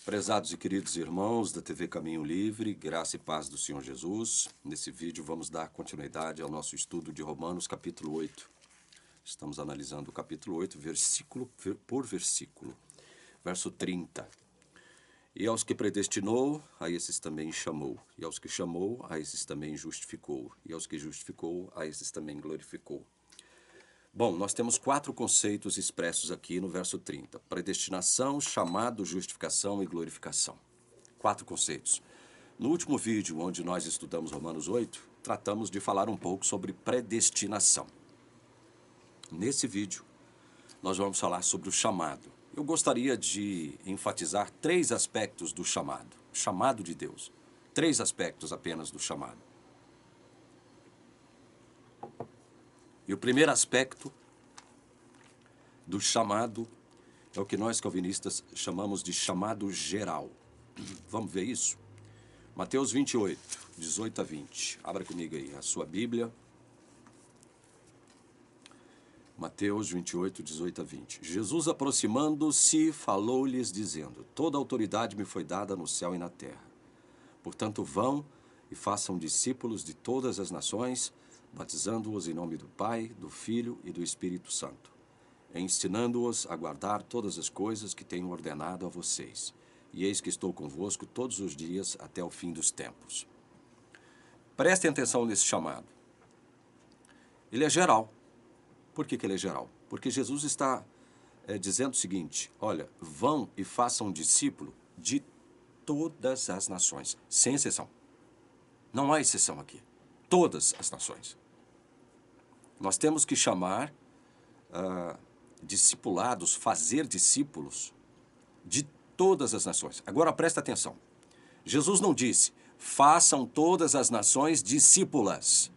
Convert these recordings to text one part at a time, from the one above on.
Prezados e queridos irmãos da TV Caminho Livre, graça e paz do Senhor Jesus. Nesse vídeo vamos dar continuidade ao nosso estudo de Romanos capítulo 8. Estamos analisando o capítulo 8, versículo por versículo. Verso 30. E aos que predestinou, a esses também chamou. E aos que chamou, a esses também justificou. E aos que justificou, a esses também glorificou. Bom, nós temos 4 conceitos expressos aqui no verso 30. Predestinação, chamado, justificação e glorificação. 4 conceitos. No último vídeo, onde nós estudamos Romanos 8, tratamos de falar um pouco sobre predestinação. Nesse vídeo, nós vamos falar sobre o chamado. Eu gostaria de enfatizar 3 aspectos do chamado. Chamado de Deus. 3 aspectos apenas do chamado. E o primeiro aspecto do chamado é o que nós calvinistas chamamos de chamado geral. Vamos ver isso? Mateus 28, 18 a 20. Abra comigo aí a sua Bíblia. Mateus 28, 18 a 20. Jesus, aproximando-se, falou-lhes, dizendo: Toda autoridade me foi dada no céu e na terra. Portanto, vão e façam discípulos de todas as nações, batizando-os em nome do Pai, do Filho e do Espírito Santo, ensinando-os a guardar todas as coisas que tenho ordenado a vocês. E eis que estou convosco todos os dias até o fim dos tempos. Prestem atenção nesse chamado. Ele é geral. Por que ele é geral? Porque Jesus está dizendo o seguinte: olha, vão e façam discípulo de todas as nações, sem exceção. Não há exceção aqui. Todas as nações. Nós temos que chamar discipulados, fazer discípulos de todas as nações. Agora presta atenção. Jesus não disse, façam todas as nações discípulas.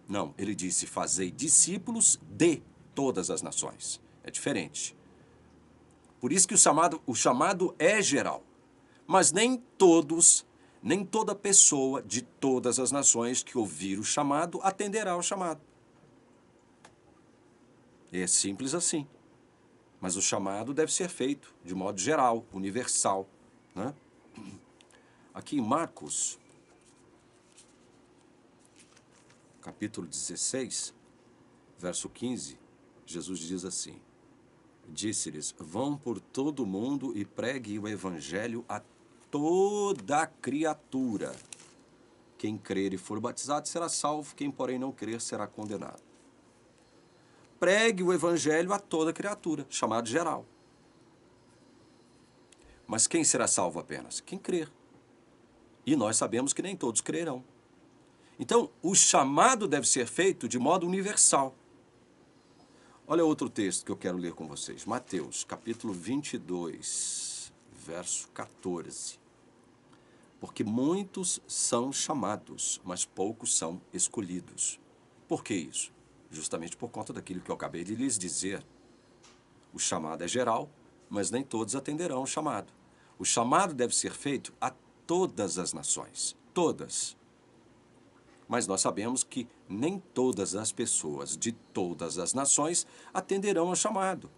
Não, ele disse, fazei discípulos de todas as nações. É diferente. Por isso que o chamado é geral. Mas nem toda pessoa de todas as nações que ouvir o chamado atenderá ao chamado. É simples assim. Mas o chamado deve ser feito de modo geral, universal, né? Aqui em Marcos, capítulo 16, verso 15, Jesus diz assim: Disse-lhes, vão por todo o mundo e preguem o evangelho a toda criatura. Quem crer e for batizado será salvo, quem porém não crer será condenado. Pregue o evangelho a toda criatura, chamado geral. Mas quem será salvo apenas? Quem crer. E nós sabemos que nem todos crerão. Então, o chamado deve ser feito de modo universal. Olha outro texto que eu quero ler com vocês. Mateus, capítulo 22, verso 14. Porque muitos são chamados, mas poucos são escolhidos. Por que isso? Justamente por conta daquilo que eu acabei de lhes dizer. O chamado é geral, mas nem todos atenderão ao chamado. O chamado deve ser feito a todas as nações. Todas. Mas nós sabemos que nem todas as pessoas de todas as nações atenderão ao chamado.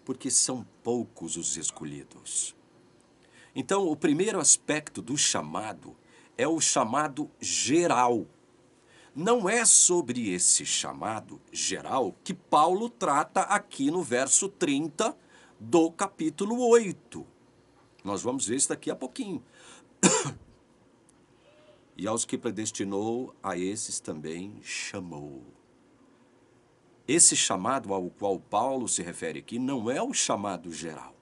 Porque são poucos os escolhidos. Então, o primeiro aspecto do chamado é o chamado geral. Não é sobre esse chamado geral que Paulo trata aqui no verso 30 do capítulo 8. Nós vamos ver isso daqui a pouquinho. E aos que predestinou, a esses também chamou. Esse chamado ao qual Paulo se refere aqui não é o chamado geral.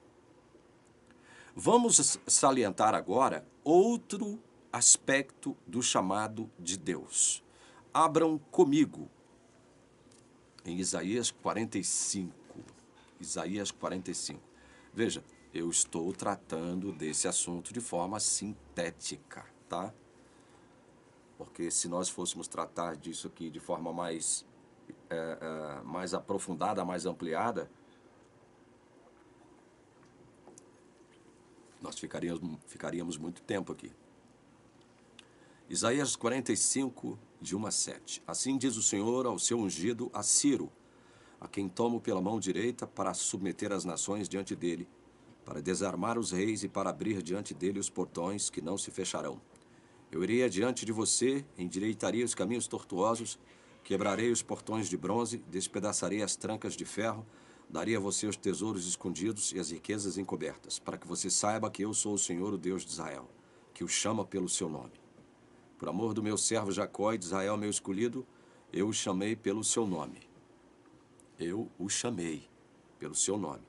Vamos salientar agora outro aspecto do chamado de Deus. Abram comigo em Isaías 45. Isaías 45. Veja, eu estou tratando desse assunto de forma sintética, tá? Porque se nós fôssemos tratar disso aqui de forma mais aprofundada, mais ampliada, nós ficaríamos muito tempo aqui. Isaías 45, de 1 a 7. Assim diz o Senhor ao seu ungido, a Ciro, a quem tomo pela mão direita para submeter as nações diante dele, para desarmar os reis e para abrir diante dele os portões que não se fecharão. Eu irei adiante de você, endireitarei os caminhos tortuosos, quebrarei os portões de bronze, despedaçarei as trancas de ferro, darei a você os tesouros escondidos e as riquezas encobertas, para que você saiba que eu sou o Senhor, o Deus de Israel, que o chama pelo seu nome. Por amor do meu servo Jacó e de Israel, meu escolhido, eu o chamei pelo seu nome. Eu o chamei pelo seu nome.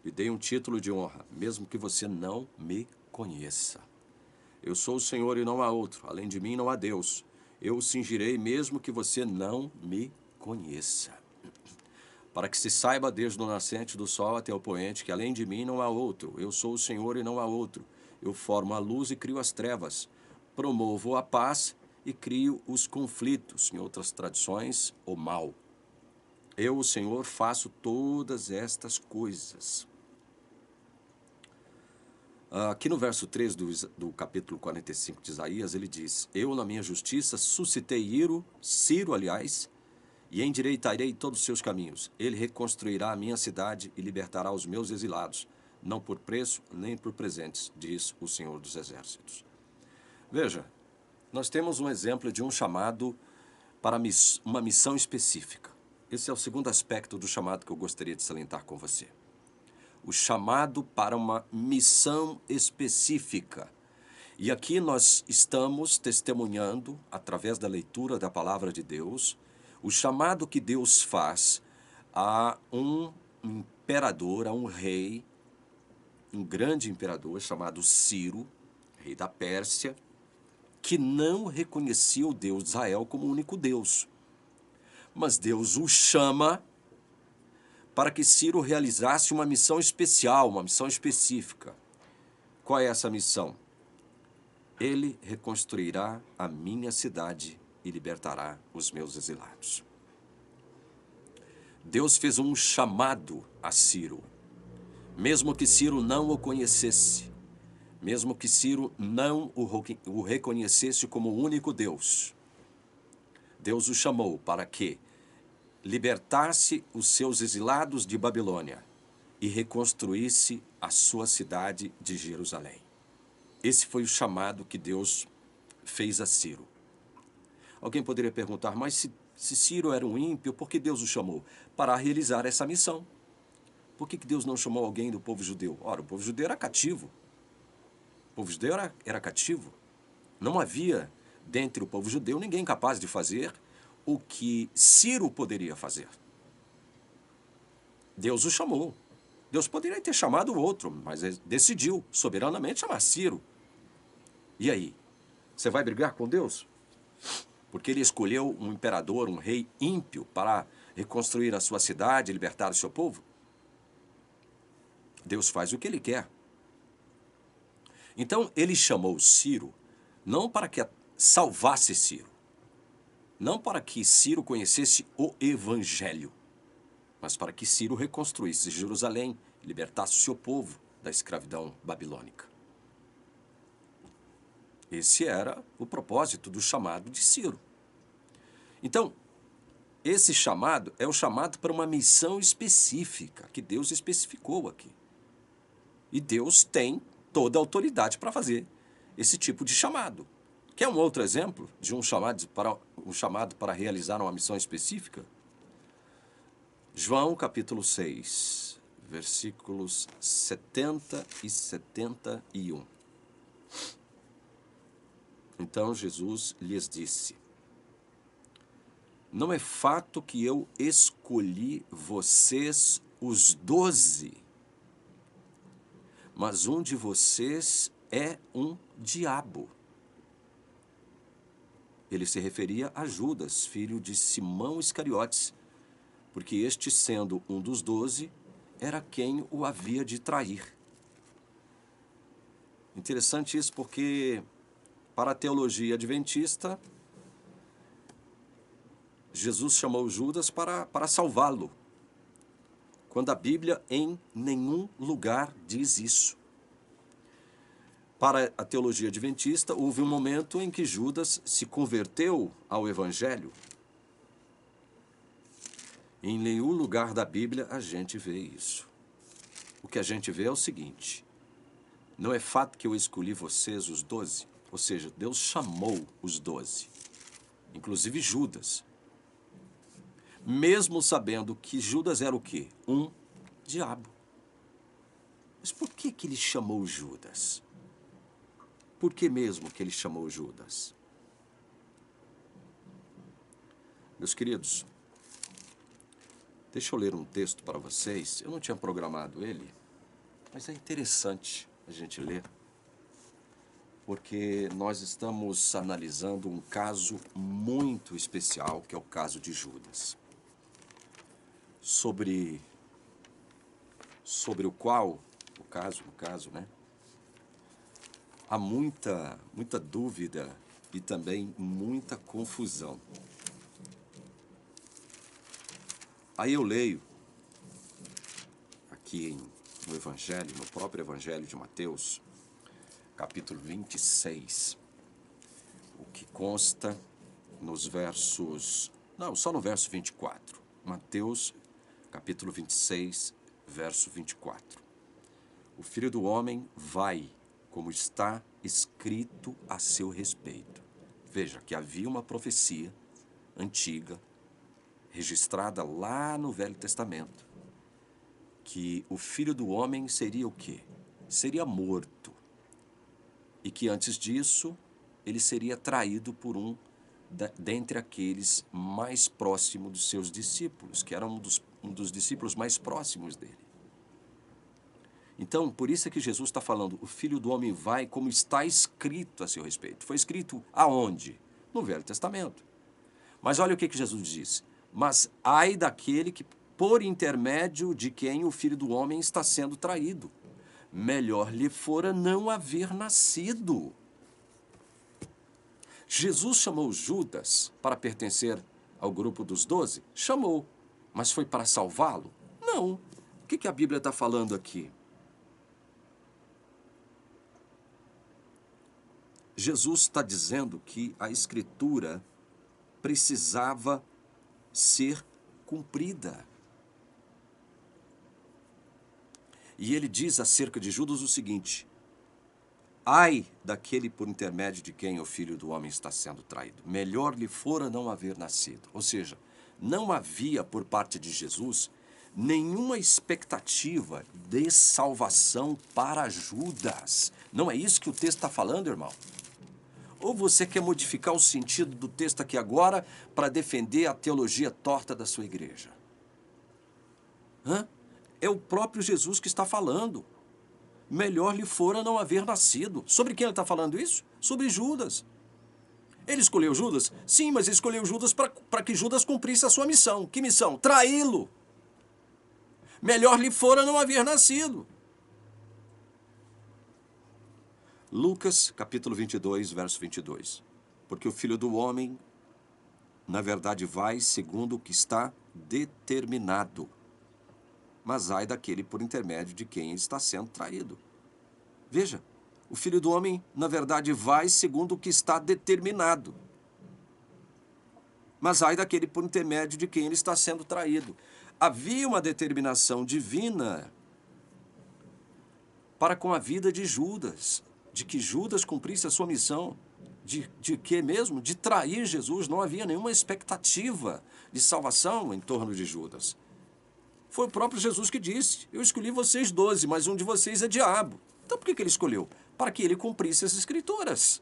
Lhe dei um título de honra, mesmo que você não me conheça. Eu sou o Senhor e não há outro. Além de mim não há Deus. Eu o cingirei mesmo que você não me conheça. Para que se saiba desde o nascente do sol até o poente que além de mim não há outro. Eu sou o Senhor e não há outro. Eu formo a luz e crio as trevas. Promovo a paz e crio os conflitos. Em outras tradições, o mal. Eu, o Senhor, faço todas estas coisas. Aqui no verso 3 do capítulo 45 de Isaías, ele diz: Eu, na minha justiça, suscitei Ciro, aliás, e endireitarei todos os seus caminhos. Ele reconstruirá a minha cidade e libertará os meus exilados, não por preço nem por presentes, diz o Senhor dos Exércitos. Veja, nós temos um exemplo de um chamado para uma missão específica. Esse é o segundo aspecto do chamado que eu gostaria de salientar com você. O chamado para uma missão específica. E aqui nós estamos testemunhando, através da leitura da palavra de Deus, o chamado que Deus faz a um imperador, a um rei, um grande imperador chamado Ciro, rei da Pérsia, que não reconhecia o Deus de Israel como o único Deus. Mas Deus o chama para que Ciro realizasse uma missão especial, uma missão específica. Qual é essa missão? Ele reconstruirá a minha cidade e libertará os meus exilados. Deus fez um chamado a Ciro, mesmo que Ciro não o conhecesse, mesmo que Ciro não o reconhecesse como o único Deus. Deus o chamou para que libertasse os seus exilados de Babilônia e reconstruísse a sua cidade de Jerusalém. Esse foi o chamado que Deus fez a Ciro. Alguém poderia perguntar, mas se Ciro era um ímpio, por que Deus o chamou? Para realizar essa missão. Por que Deus não chamou alguém do povo judeu? Ora, o povo judeu era cativo. O povo judeu era cativo. Não havia, dentre o povo judeu, ninguém capaz de fazer o que Ciro poderia fazer. Deus o chamou. Deus poderia ter chamado o outro, mas ele decidiu soberanamente chamar Ciro. E aí? Você vai brigar com Deus? Porque ele escolheu um imperador, um rei ímpio para reconstruir a sua cidade e libertar o seu povo? Deus faz o que ele quer. Então, ele chamou Ciro não para que salvasse Ciro, não para que Ciro conhecesse o Evangelho, mas para que Ciro reconstruísse Jerusalém, libertasse o seu povo da escravidão babilônica. Esse era o propósito do chamado de Ciro. Então, esse chamado é o chamado para uma missão específica, que Deus especificou aqui. E Deus tem toda a autoridade para fazer esse tipo de chamado. Quer um outro exemplo de um chamado para realizar uma missão específica? João capítulo 6, versículos 70 e 71. Então Jesus lhes disse: Não é fato que eu escolhi vocês os 12, mas um de vocês é um diabo. Ele se referia a Judas, filho de Simão Iscariotes, porque este, sendo um dos 12, era quem o havia de trair. Interessante isso porque, para a teologia adventista, Jesus chamou Judas para salvá-lo, quando a Bíblia em nenhum lugar diz isso. Para a teologia adventista, houve um momento em que Judas se converteu ao Evangelho. Em nenhum lugar da Bíblia a gente vê isso. o que a gente vê é o seguinte: não é fato que eu escolhi vocês, os 12? Ou seja, Deus chamou os 12, inclusive Judas, mesmo sabendo que Judas era o quê? Um diabo. Mas por que ele chamou Judas? Por que mesmo que ele chamou Judas? Meus queridos, deixa eu ler um texto para vocês. Eu não tinha programado ele, mas é interessante a gente ler, porque nós estamos analisando um caso muito especial, que é o caso de Judas, sobre o qual, no caso, né, há muita dúvida e também muita confusão. Aí eu leio aqui no Evangelho, no próprio Evangelho de Mateus, capítulo 26, o que consta nos versos... Não, só no verso 24. Mateus, capítulo 26, verso 24. O Filho do Homem vai, como está escrito a seu respeito. Veja que havia uma profecia antiga, registrada lá no Velho Testamento, que o Filho do Homem seria o quê? Seria morto. E que antes disso, ele seria traído por dentre aqueles mais próximos dos seus discípulos, que era um dos discípulos mais próximos dele. Então, por isso é que Jesus está falando, o Filho do Homem vai como está escrito a seu respeito. Foi escrito aonde? No Velho Testamento. Mas olha o que Jesus disse. Mas ai daquele que, por intermédio de quem o Filho do Homem está sendo traído. Melhor lhe fora não haver nascido. Jesus chamou Judas para pertencer ao grupo dos 12? Chamou. Mas foi para salvá-lo? Não. O que a Bíblia está falando aqui? Jesus está dizendo que a Escritura precisava ser cumprida. E ele diz acerca de Judas o seguinte: ai daquele por intermédio de quem o Filho do Homem está sendo traído. Melhor lhe fora não haver nascido. Ou seja, não havia por parte de Jesus nenhuma expectativa de salvação para Judas. Não é isso que o texto está falando, irmão? Ou você quer modificar o sentido do texto aqui agora para defender a teologia torta da sua igreja? É o próprio Jesus que está falando. Melhor lhe fora não haver nascido. Sobre quem ele está falando isso? Sobre Judas. Ele escolheu Judas? Sim, mas ele escolheu Judas para que Judas cumprisse a sua missão. Que missão? Traí-lo. Melhor lhe fora não haver nascido. Lucas, capítulo 22, verso 22. Porque o Filho do Homem, na verdade, vai segundo o que está determinado. Mas ai daquele por intermédio de quem está sendo traído. Veja, o Filho do Homem, na verdade, vai segundo o que está determinado. Mas ai daquele por intermédio de quem ele está sendo traído. Havia uma determinação divina para com a vida de Judas, de que Judas cumprisse a sua missão. De que mesmo? De trair Jesus. Não havia nenhuma expectativa de salvação em torno de Judas. Foi o próprio Jesus que disse, eu escolhi vocês 12, mas um de vocês é diabo. Então por que ele escolheu? Para que ele cumprisse as Escrituras.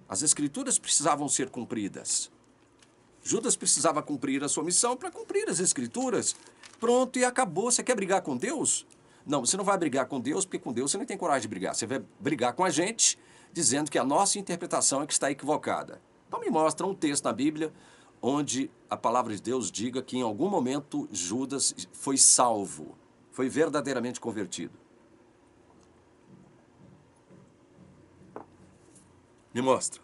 As Escrituras precisavam ser cumpridas. Judas precisava cumprir a sua missão para cumprir as Escrituras. Pronto, e acabou. Você quer brigar com Deus? Não, você não vai brigar com Deus, porque com Deus você nem tem coragem de brigar. Você vai brigar com a gente, dizendo que a nossa interpretação é que está equivocada. Então me mostra um texto na Bíblia onde a palavra de Deus diga que em algum momento Judas foi salvo, foi verdadeiramente convertido. Me mostra.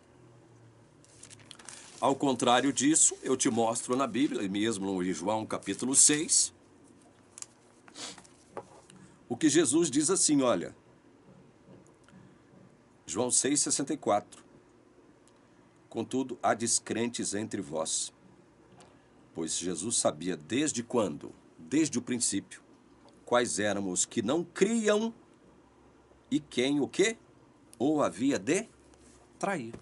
Ao contrário disso, eu te mostro na Bíblia, mesmo em João capítulo 6, o que Jesus diz assim, olha, João 6,64. Contudo, há descrentes entre vós, pois Jesus sabia desde quando? Desde o princípio, quais éramos os que não criam e quem o quê? Ou havia de trair.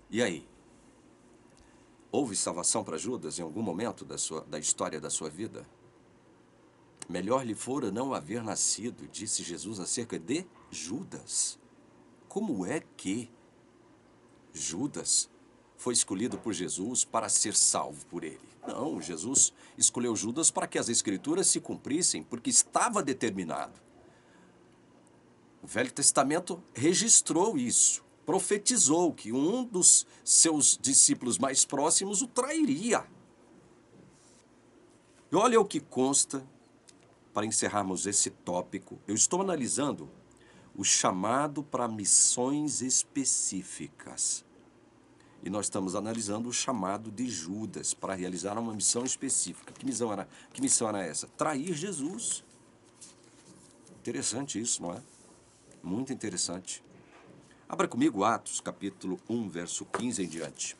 E aí? Houve salvação para Judas em algum momento da história da sua vida? Melhor lhe fora não haver nascido, disse Jesus acerca de Judas. Como é que Judas foi escolhido por Jesus para ser salvo por ele? Não, Jesus escolheu Judas para que as Escrituras se cumprissem, porque estava determinado. O Velho Testamento registrou isso, profetizou que um dos seus discípulos mais próximos o trairia. E olha o que consta, para encerrarmos esse tópico. Eu estou analisando o chamado para missões específicas. E nós estamos analisando o chamado de Judas para realizar uma missão específica. Que missão era essa? Trair Jesus. Interessante isso, não é? Muito interessante. Abra comigo Atos, capítulo 1, verso 15 em diante.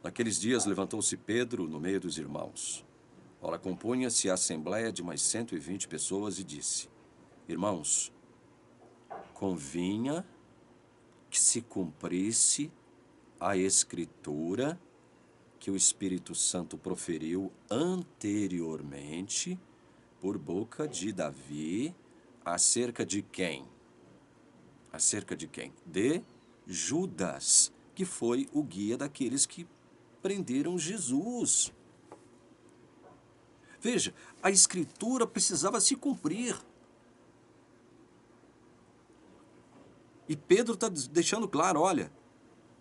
Naqueles dias levantou-se Pedro no meio dos irmãos. Ora, compunha-se a assembleia de mais 120 pessoas e disse: Irmãos, convinha que se cumprisse a Escritura que o Espírito Santo proferiu anteriormente por boca de Davi, acerca de quem? Acerca de quem? De Judas, que foi o guia daqueles que prenderam Jesus. Veja, a Escritura precisava se cumprir. E Pedro está deixando claro, olha,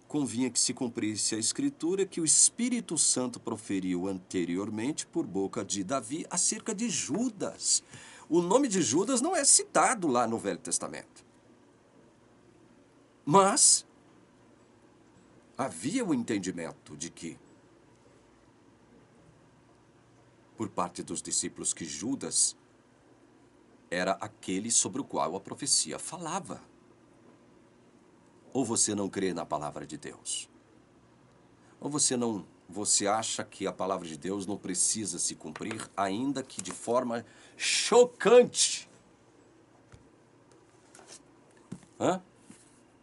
convinha que se cumprisse a Escritura que o Espírito Santo proferiu anteriormente por boca de Davi acerca de Judas. O nome de Judas não é citado lá no Velho Testamento. Mas havia o entendimento de que, por parte dos discípulos, que Judas era aquele sobre o qual a profecia falava. Ou você não crê na palavra de Deus? Ou você acha que a palavra de Deus não precisa se cumprir, ainda que de forma chocante? Hã?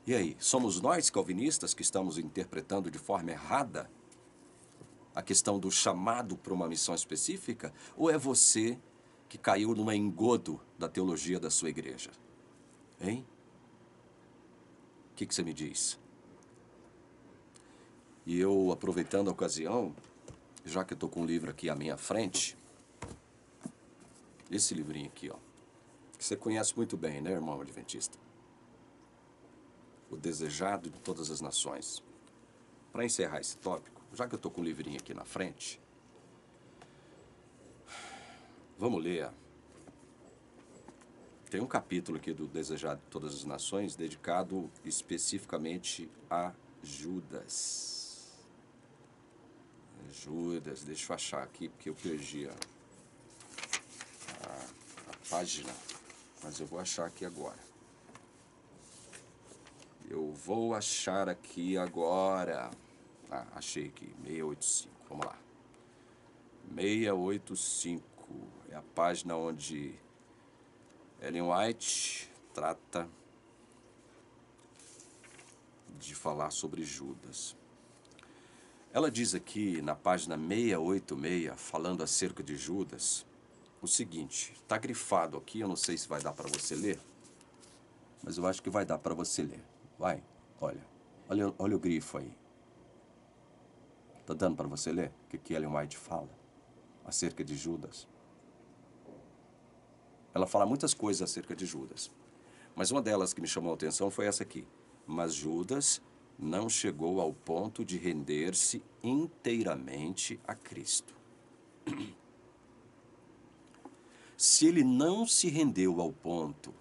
E aí, somos nós, calvinistas, que estamos interpretando de forma errada a questão do chamado para uma missão específica? Ou é você que caiu num engodo da teologia da sua igreja? Hein? O que você me diz? E eu, aproveitando a ocasião, já que eu estou com um livro aqui à minha frente, esse livrinho aqui, ó, que você conhece muito bem, né, irmão adventista? O Desejado de Todas as Nações. Para encerrar esse tópico, já que eu estou com o livrinho aqui na frente, vamos ler. Tem um capítulo aqui do Desejado de Todas as Nações dedicado especificamente a Judas. Judas, deixa eu achar aqui, porque eu perdi a página, mas eu vou achar aqui agora. Eu vou achar aqui agora. Ah, achei aqui, 685, vamos lá. 685 é a página onde Ellen White trata de falar sobre Judas. Ela diz aqui na página 686, falando acerca de Judas, o seguinte, está grifado aqui, eu não sei se vai dar para você ler, mas eu acho que vai dar para você ler. Vai, olha o grifo aí. Está dando para você ler o que Ellen White fala acerca de Judas? Ela fala muitas coisas acerca de Judas, mas uma delas que me chamou a atenção foi essa aqui. Mas Judas não chegou ao ponto de render-se inteiramente a Cristo. Se ele não se rendeu ao ponto,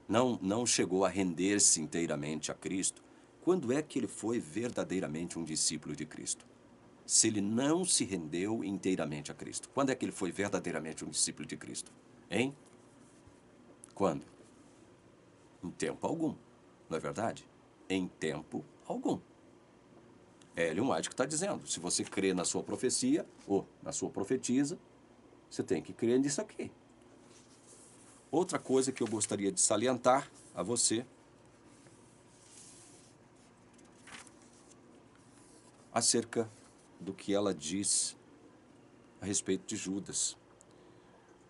não chegou a render-se inteiramente a Cristo, quando é que ele foi verdadeiramente um discípulo de Cristo? Se ele não se rendeu inteiramente a Cristo, quando é que ele foi verdadeiramente um discípulo de Cristo? Hein? Quando? Em tempo algum, não é verdade? Em tempo algum. Ellen White que está dizendo. Se você crê na sua profecia, ou na sua profetisa, você tem que crer nisso aqui. Outra coisa que eu gostaria de salientar a você acerca do que ela diz a respeito de Judas.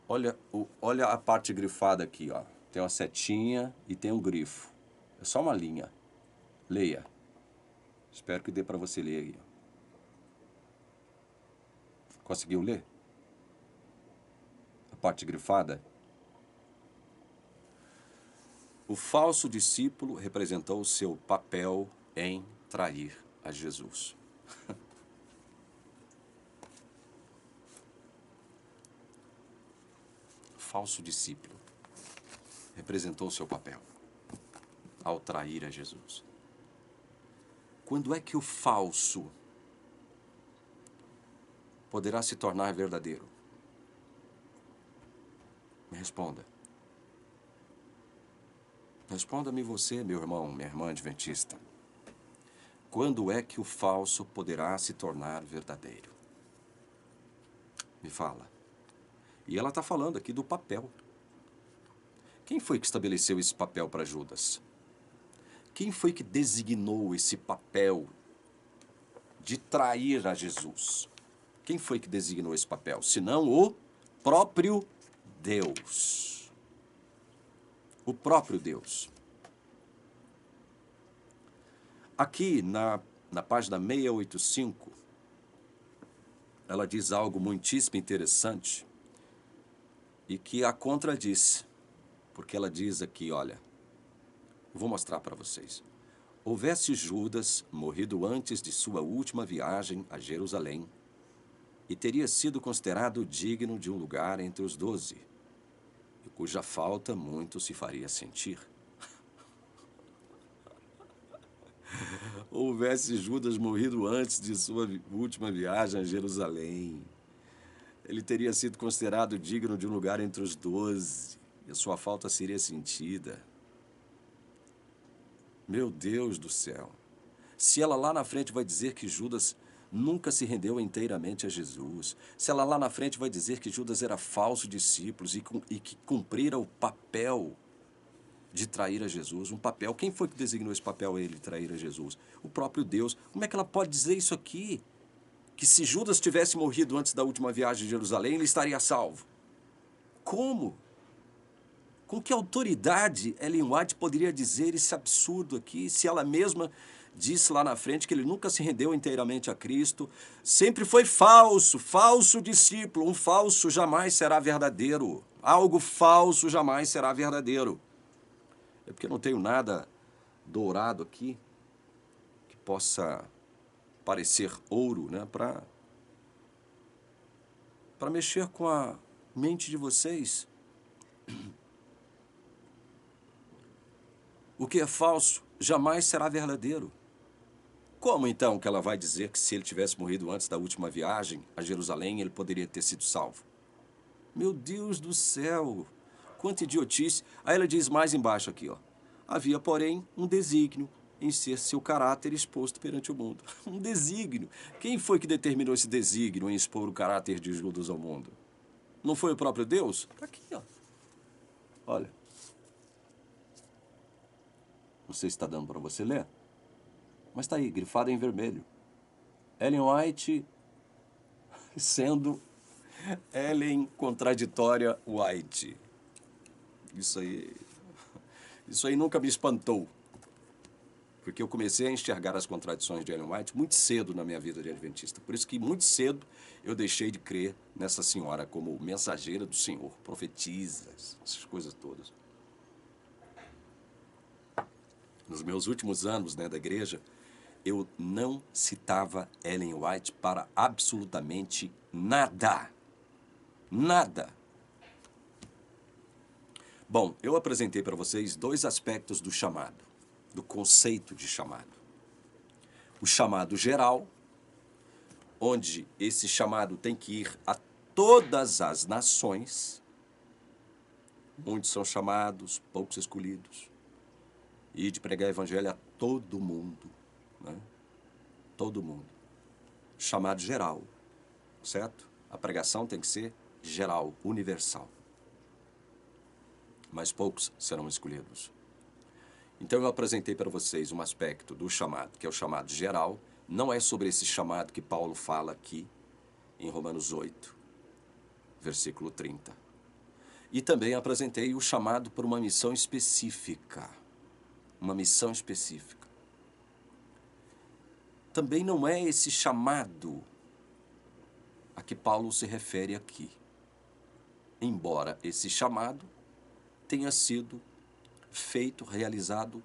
Olha a parte grifada aqui, ó. Tem uma setinha e tem um grifo. É só uma linha. Leia. Espero que dê para você ler aí. Conseguiu ler? A parte grifada? O falso discípulo representou o seu papel em trair a Jesus. Falso discípulo representou o seu papel ao trair a Jesus. Quando é que o falso poderá se tornar verdadeiro? Me responda. Responda-me você, meu irmão, minha irmã adventista. Quando é que o falso poderá se tornar verdadeiro? Me fala. E ela está falando aqui do papel. Quem foi que estabeleceu esse papel para Judas? Quem foi que designou esse papel de trair a Jesus? Quem foi que designou esse papel? Senão o próprio Deus. O próprio Deus. Aqui na página 685, ela diz algo muitíssimo interessante e que a contradiz. Porque ela diz aqui, olha, vou mostrar para vocês. Houvesse Judas morrido antes de sua última viagem a Jerusalém e teria sido considerado digno de um lugar entre os 12, e cuja falta muito se faria sentir. Houvesse Judas morrido antes de sua última viagem a Jerusalém, ele teria sido considerado digno de um lugar entre os 12, e a sua falta seria sentida. Meu Deus do céu! Se ela lá na frente vai dizer que Judas nunca se rendeu inteiramente a Jesus, se ela lá na frente vai dizer que Judas era falso discípulo e que cumprira o papel de trair a Jesus, um papel, quem foi que designou esse papel a ele trair a Jesus? O próprio Deus. Como é que ela pode dizer isso aqui? Que se Judas tivesse morrido antes da última viagem de Jerusalém, ele estaria salvo. Como? Com que autoridade Ellen White poderia dizer esse absurdo aqui, se ela mesma disse lá na frente que ele nunca se rendeu inteiramente a Cristo, sempre foi falso, falso discípulo, um falso jamais será verdadeiro, algo falso jamais será verdadeiro. É porque eu não tenho nada dourado aqui que possa parecer ouro, né, para mexer com a mente de vocês. O que é falso jamais será verdadeiro. Como então que ela vai dizer que se ele tivesse morrido antes da última viagem a Jerusalém, ele poderia ter sido salvo? Meu Deus do céu! Quanta idiotice! Aí ela diz mais embaixo aqui, ó. Havia, porém, um desígnio em ser seu caráter exposto perante o mundo. Um desígnio. Quem foi que determinou esse desígnio em expor o caráter de Judas ao mundo? Não foi o próprio Deus? Está aqui, ó. Olha. Não sei se está dando para você ler, mas está aí, grifado em vermelho. Ellen White sendo Ellen contraditória White. Isso aí nunca me espantou. Porque eu comecei a enxergar as contradições de Ellen White muito cedo na minha vida de adventista. Por isso que muito cedo eu deixei de crer nessa senhora como mensageira do Senhor, profetiza, essas coisas todas. Nos meus últimos anos, né, da igreja, eu não citava Ellen White para absolutamente nada. Nada. Bom, eu apresentei para vocês dois aspectos do chamado, do conceito de chamado. O chamado geral, onde esse chamado tem que ir a todas as nações. Muitos são chamados, poucos escolhidos. E de pregar o evangelho a todo mundo, né? todo mundo. Chamado geral, certo? A pregação tem que ser geral, universal. Mas poucos serão escolhidos. Então eu apresentei para vocês um aspecto do chamado, que é o chamado geral. Não é sobre esse chamado que Paulo fala aqui em Romanos 8, versículo 30. E também apresentei o chamado por uma missão específica. Uma missão específica. Também não é esse chamado a que Paulo se refere aqui. Embora esse chamado tenha sido feito, realizado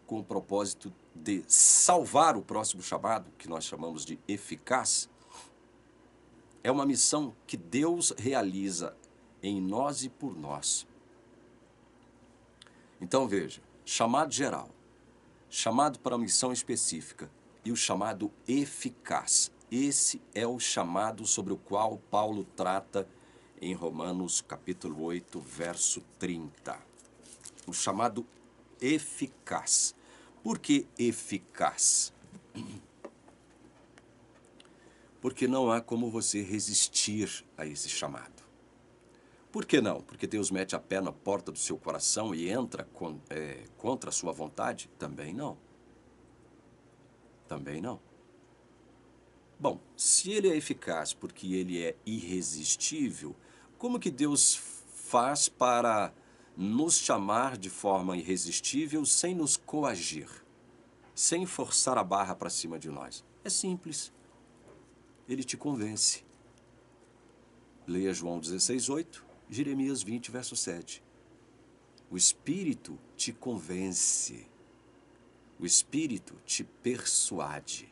com o propósito de salvar o próximo chamado, que nós chamamos de eficaz, é uma missão que Deus realiza em nós e por nós. Então veja, chamado geral, chamado para uma missão específica e o chamado eficaz. Esse é o chamado sobre o qual Paulo trata em Romanos capítulo 8, verso 30. O chamado eficaz. Por que eficaz? Porque não há como você resistir a esse chamado. Por que não? Porque Deus mete a pé na porta do seu coração e entra contra a sua vontade? Também não. Também não. Bom, se ele é eficaz porque ele é irresistível, como que Deus faz para nos chamar de forma irresistível sem nos coagir, sem forçar a barra para cima de nós? É simples. Ele te convence. Leia João 16:8, Jeremias 20, verso 7. O Espírito te convence. O Espírito te persuade.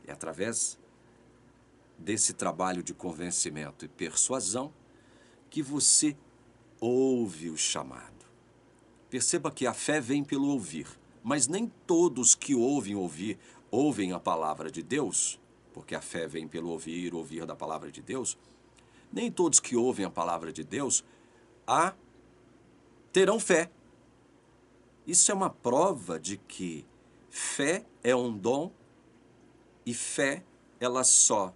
É através desse trabalho de convencimento e persuasão que você ouve o chamado. Perceba que a fé vem pelo ouvir, mas nem todos que ouvem a palavra de Deus, porque a fé vem pelo ouvir da palavra de Deus, nem todos que ouvem a palavra de Deus terão fé. Isso é uma prova de que fé é um dom e fé, ela só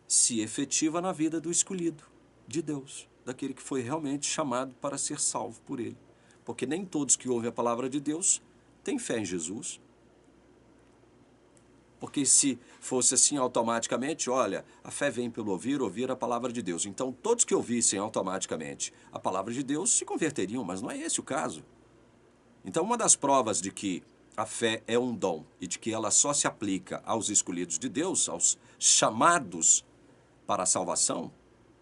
se efetiva na vida do escolhido de Deus, daquele que foi realmente chamado para ser salvo por ele. Porque nem todos que ouvem a palavra de Deus têm fé em Jesus. Porque se fosse assim automaticamente, olha, a fé vem pelo ouvir a palavra de Deus. Então todos que ouvissem automaticamente a palavra de Deus se converteriam, mas não é esse o caso. Então uma das provas de que a fé é um dom e de que ela só se aplica aos escolhidos de Deus, aos chamados para a salvação,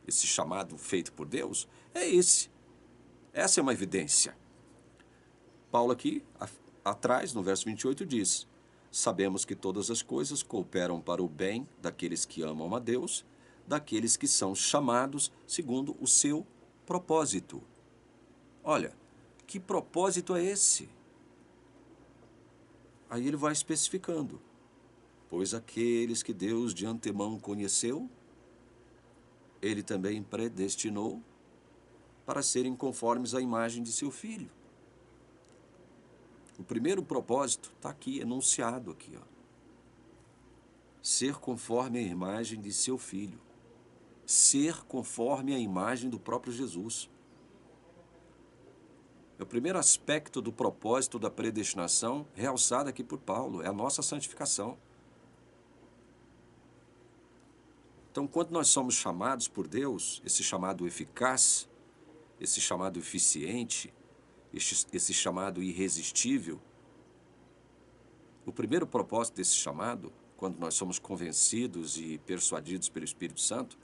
esse chamado feito por Deus, é esse. Essa é uma evidência. Paulo aqui, atrás, no verso 28, diz: sabemos que todas as coisas cooperam para o bem daqueles que amam a Deus, daqueles que são chamados segundo o seu propósito. Olha, que propósito é esse? Aí ele vai especificando. Pois aqueles que Deus de antemão conheceu, ele também predestinou para serem conformes à imagem de seu Filho. O primeiro propósito está aqui, enunciado aqui, ó. Ser conforme a imagem de seu Filho. Ser conforme a imagem do próprio Jesus. É o primeiro aspecto do propósito da predestinação, realçado aqui por Paulo, é a nossa santificação. Então, quando nós somos chamados por Deus, esse chamado eficaz, esse chamado eficiente, esse chamado irresistível, o primeiro propósito desse chamado, quando nós somos convencidos e persuadidos pelo Espírito Santo,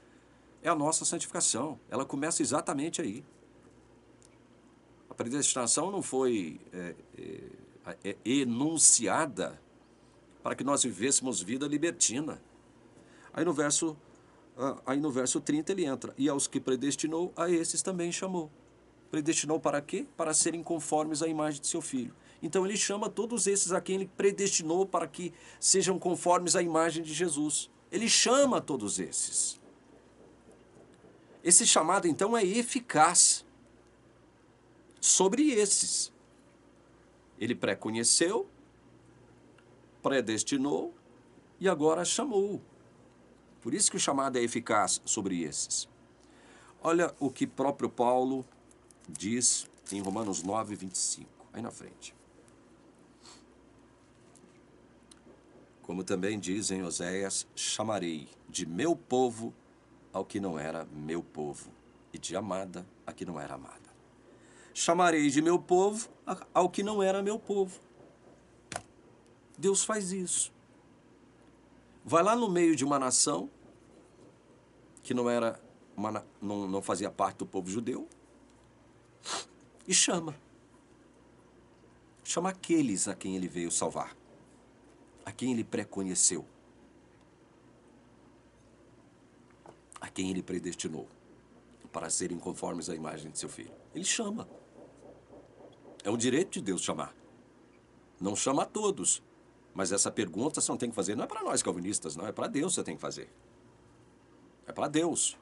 é a nossa santificação. Ela começa exatamente aí. A predestinação não foi enunciada para que nós vivêssemos vida libertina. Aí no verso 30 ele entra: e aos que predestinou, a esses também chamou. Predestinou para quê? Para serem conformes à imagem de seu Filho. Então ele chama todos esses a quem ele predestinou para que sejam conformes à imagem de Jesus. Ele chama todos esses. Esse chamado então é eficaz sobre esses. Ele pré-conheceu, predestinou e agora chamou. Por isso que o chamado é eficaz sobre esses. Olha o que próprio Paulo diz em Romanos 9, 25, aí na frente. Como também diz em Oséias, chamarei de meu povo ao que não era meu povo, e de amada a que não era amada. Chamarei de meu povo ao que não era meu povo. Deus faz isso. Vai lá no meio de uma nação que não fazia parte do povo judeu e chama. Chama aqueles a quem ele veio salvar, a quem ele pré-conheceu, a quem ele predestinou para serem conformes à imagem de seu filho. Ele chama. É um direito de Deus chamar. Não chama a todos. Mas essa pergunta você não tem que fazer, não é para nós calvinistas, não, é para Deus que você tem que fazer. É para Deus.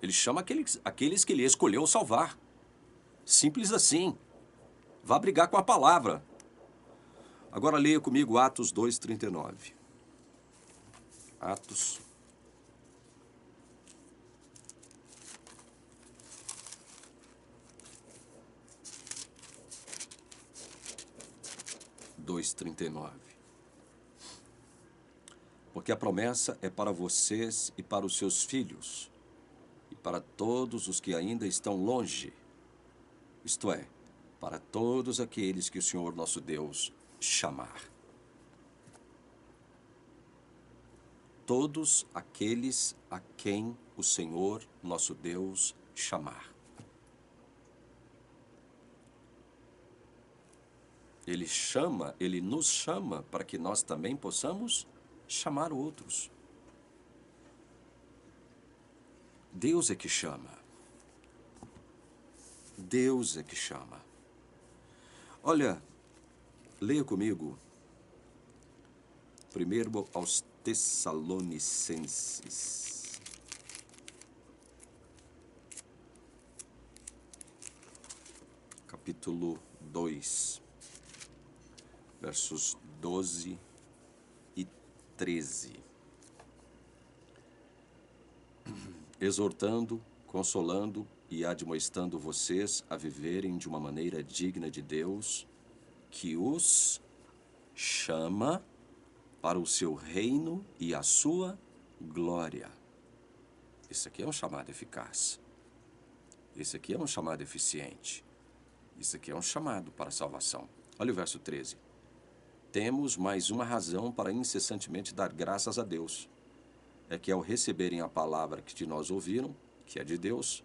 Ele chama aqueles que ele escolheu salvar. Simples assim. Vá brigar com a palavra. Agora leia comigo Atos 2:39. Atos 2:39. Porque a promessa é para vocês e para os seus filhos, e para todos os que ainda estão longe, isto é, para todos aqueles que o Senhor nosso Deus chamar. Todos aqueles a quem o Senhor nosso Deus chamar. Ele nos chama para que nós também possamos chamar outros. Deus é que chama. Deus é que chama. Olha, leia comigo, primeiro aos Tessalonicenses. Capítulo 2, versos 12 e 13. Exortando, consolando e admoestando vocês a viverem de uma maneira digna de Deus, que os chama para o seu reino e a sua glória. Isso aqui é um chamado eficaz. Esse aqui é um chamado eficiente. Isso aqui é um chamado para a salvação. Olha o verso 13. Temos mais uma razão para incessantemente dar graças a Deus. É que ao receberem a palavra que de nós ouviram, que é de Deus,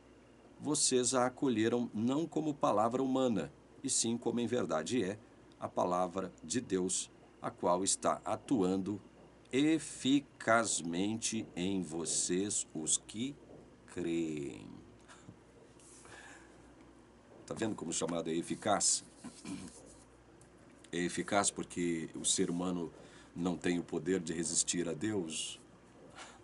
vocês a acolheram não como palavra humana, e sim como em verdade é a palavra de Deus, a qual está atuando eficazmente em vocês, os que creem. Está vendo como o chamado é eficaz? É eficaz porque o ser humano não tem o poder de resistir a Deus?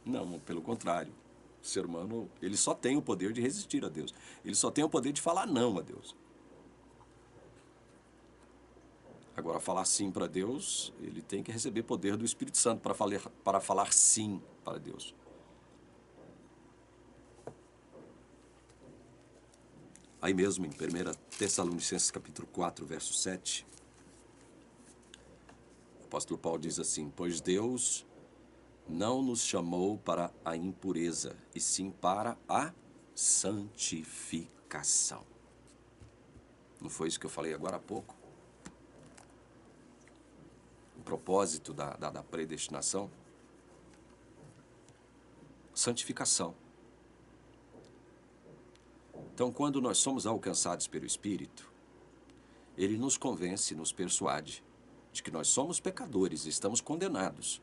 Não, pelo contrário. O ser humano, ele só tem o poder de resistir a Deus. Ele só tem o poder de falar não a Deus. Agora, falar sim para Deus, ele tem que receber poder do Espírito Santo para falar sim para Deus. Aí mesmo, em 1 Tessalonicenses capítulo 4, verso 7, o apóstolo Paulo diz assim: pois Deus não nos chamou para a impureza, e sim para a santificação. Não foi isso que eu falei agora há pouco? O propósito da predestinação? Santificação. Então, quando nós somos alcançados pelo Espírito, ele nos convence, nos persuade de que nós somos pecadores, estamos condenados,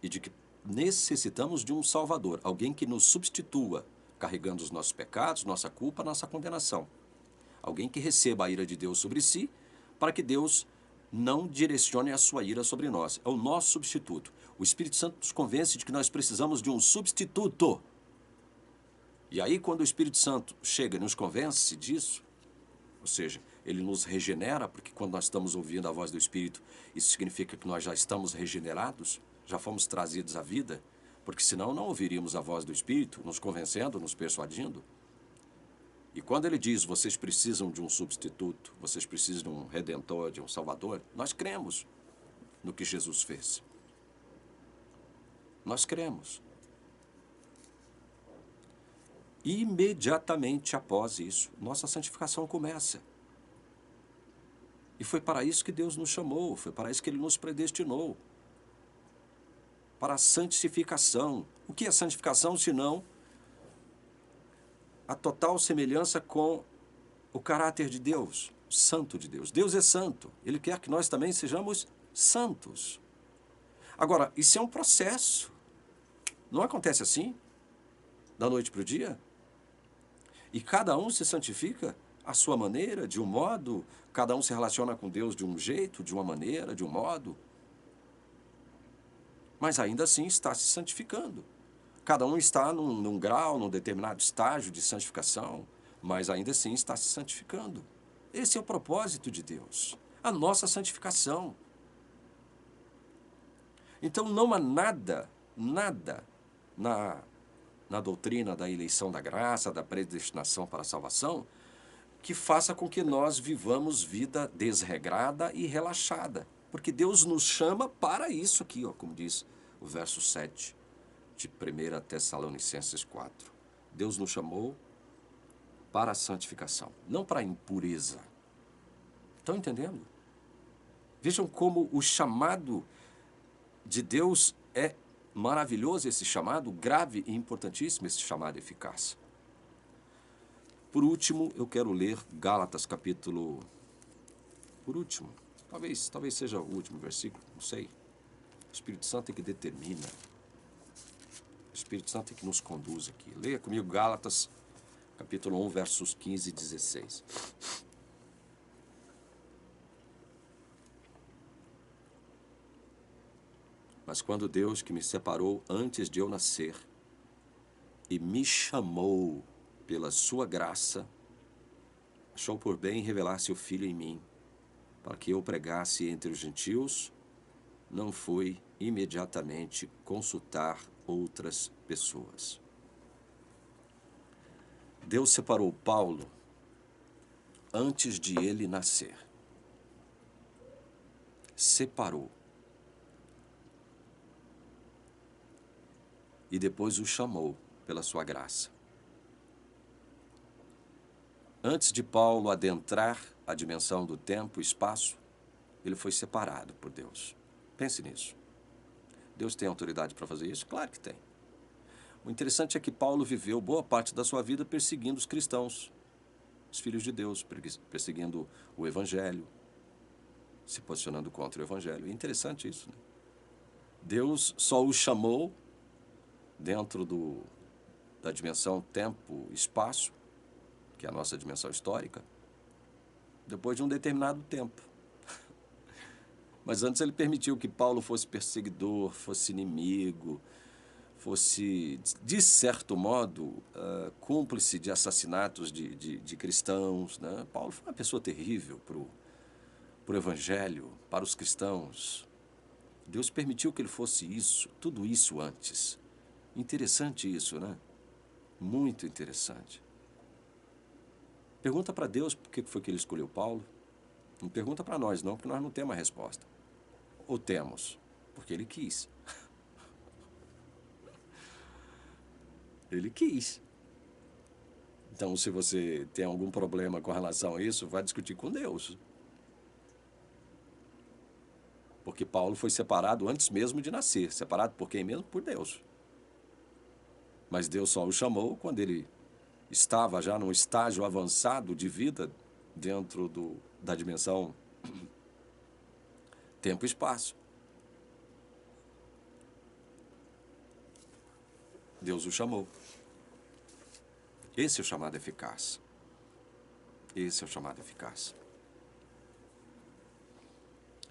e de que necessitamos de um Salvador, alguém que nos substitua, carregando os nossos pecados, nossa culpa, nossa condenação. Alguém que receba a ira de Deus sobre si, para que Deus não direcione a sua ira sobre nós. É o nosso substituto. O Espírito Santo nos convence de que nós precisamos de um substituto. E aí, quando o Espírito Santo chega e nos convence disso, ou seja, Ele nos regenera, porque quando nós estamos ouvindo a voz do Espírito, isso significa que nós já estamos regenerados, já fomos trazidos à vida, porque senão não ouviríamos a voz do Espírito, nos convencendo, nos persuadindo. E quando ele diz, vocês precisam de um substituto, vocês precisam de um redentor, de um salvador, nós cremos no que Jesus fez. Nós cremos. Imediatamente após isso, nossa santificação começa. E foi para isso que Deus nos chamou, foi para isso que Ele nos predestinou. Para a santificação. O que é santificação, senão a total semelhança com o caráter de Deus, santo de Deus. Deus é santo, Ele quer que nós também sejamos santos. Agora, isso é um processo. Não acontece assim, da noite para o dia. E cada um se santifica à sua maneira, de um modo, cada um se relaciona com Deus de um jeito, de uma maneira, de um modo. Mas ainda assim está se santificando. Cada um está num grau, num determinado estágio de santificação, mas ainda assim está se santificando. Esse é o propósito de Deus, a nossa santificação. Então não há nada na doutrina da eleição da graça, da predestinação para a salvação, que faça com que nós vivamos vida desregrada e relaxada. Porque Deus nos chama para isso aqui, ó, como diz o verso 7 de 1 Tessalonicenses 4. Deus nos chamou para a santificação, não para a impureza. Estão entendendo? Vejam como o chamado de Deus é maravilhoso, esse chamado, grave e importantíssimo, esse chamado eficaz. Por último, eu quero ler Gálatas capítulo... Por último, talvez seja o último versículo, não sei. O Espírito Santo é que determina. O Espírito Santo é que nos conduz aqui. Leia comigo Gálatas capítulo 1, versos 15 e 16. Mas quando Deus, que me separou antes de eu nascer e me chamou pela sua graça, achou por bem revelar seu Filho em mim, para que eu pregasse entre os gentios, não foi imediatamente consultar outras pessoas. Deus separou Paulo antes de ele nascer. Separou. E depois o chamou pela sua graça. Antes de Paulo adentrar a dimensão do tempo e espaço, ele foi separado por Deus. Pense nisso. Deus tem autoridade para fazer isso? Claro que tem. O interessante é que Paulo viveu boa parte da sua vida perseguindo os cristãos, os filhos de Deus, perseguindo o Evangelho, se posicionando contra o Evangelho. É interessante isso, né? Deus só o chamou dentro da dimensão tempo e espaço, que é a nossa dimensão histórica, depois de um determinado tempo. Mas antes ele permitiu que Paulo fosse perseguidor, fosse inimigo, fosse, de certo modo, cúmplice de assassinatos de cristãos, né? Paulo foi uma pessoa terrível para o Evangelho, para os cristãos. Deus permitiu que ele fosse isso, tudo isso antes. Interessante isso, né? Muito interessante. Pergunta para Deus por que foi que ele escolheu Paulo. Não pergunta para nós não, porque nós não temos a resposta. Ou temos, porque ele quis. Ele quis. Então, se você tem algum problema com relação a isso, vai discutir com Deus. Porque Paulo foi separado antes mesmo de nascer. Separado por quem mesmo? Por Deus. Mas Deus só o chamou quando ele estava já num estágio avançado de vida dentro da dimensão tempo e espaço. Deus o chamou. Esse é o chamado eficaz. Esse é o chamado eficaz.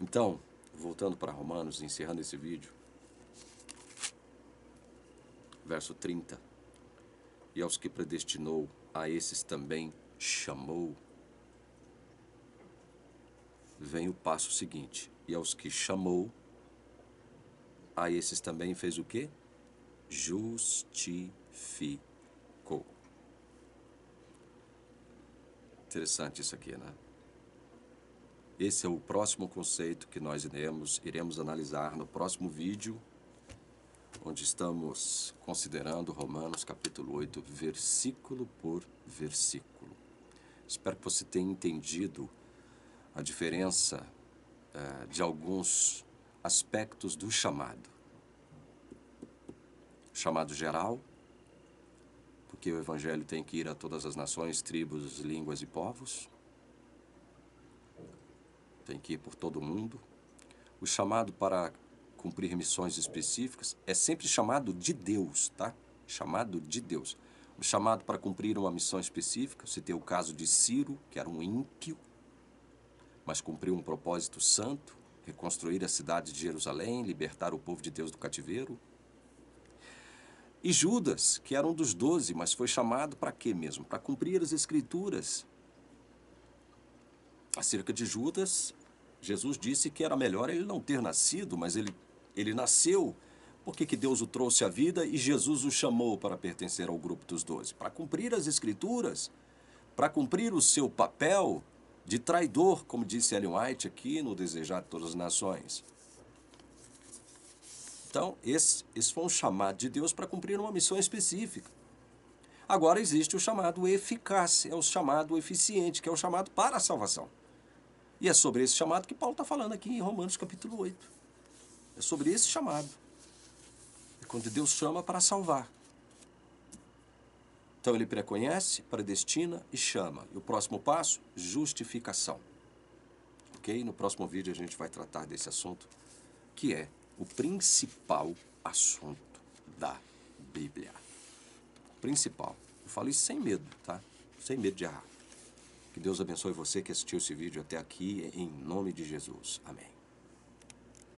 Então, voltando para Romanos, encerrando esse vídeo, verso 30. E aos que predestinou, a esses também chamou. vem o passo seguinte. E aos que chamou, a esses também fez o quê? Justificou. Interessante isso aqui, né? Esse é o próximo conceito que nós iremos analisar no próximo vídeo, onde estamos considerando Romanos capítulo 8, versículo por versículo. Espero que você tenha entendido a diferença de alguns aspectos do chamado. Chamado geral, porque o Evangelho tem que ir a todas as nações, tribos, línguas e povos. Tem que ir por todo mundo. O chamado para cumprir missões específicas é sempre chamado de Deus, tá? Chamado de Deus. O chamado para cumprir uma missão específica, você tem o caso de Ciro, que era um ímpio, mas cumpriu um propósito santo, reconstruir a cidade de Jerusalém, libertar o povo de Deus do cativeiro. E Judas, que era um dos 12, mas foi chamado para quê mesmo? Para cumprir as Escrituras. Acerca de Judas, Jesus disse que era melhor ele não ter nascido, mas ele nasceu. Por que Deus o trouxe à vida e Jesus o chamou para pertencer ao grupo dos 12? Para cumprir as Escrituras, para cumprir o seu papel de traidor, como disse Ellen White aqui no Desejar de Todas as Nações. Então, esse foi um chamado de Deus para cumprir uma missão específica. Agora existe o chamado eficaz, é o chamado eficiente, que é o chamado para a salvação. E é sobre esse chamado que Paulo está falando aqui em Romanos capítulo 8. É sobre esse chamado. É quando Deus chama para salvar. Então ele preconhece, predestina e chama. E o próximo passo, justificação. Ok? No próximo vídeo a gente vai tratar desse assunto, que é o principal assunto da Bíblia. Principal. Eu falo isso sem medo, tá? Sem medo de errar. Que Deus abençoe você que assistiu esse vídeo até aqui, em nome de Jesus. Amém.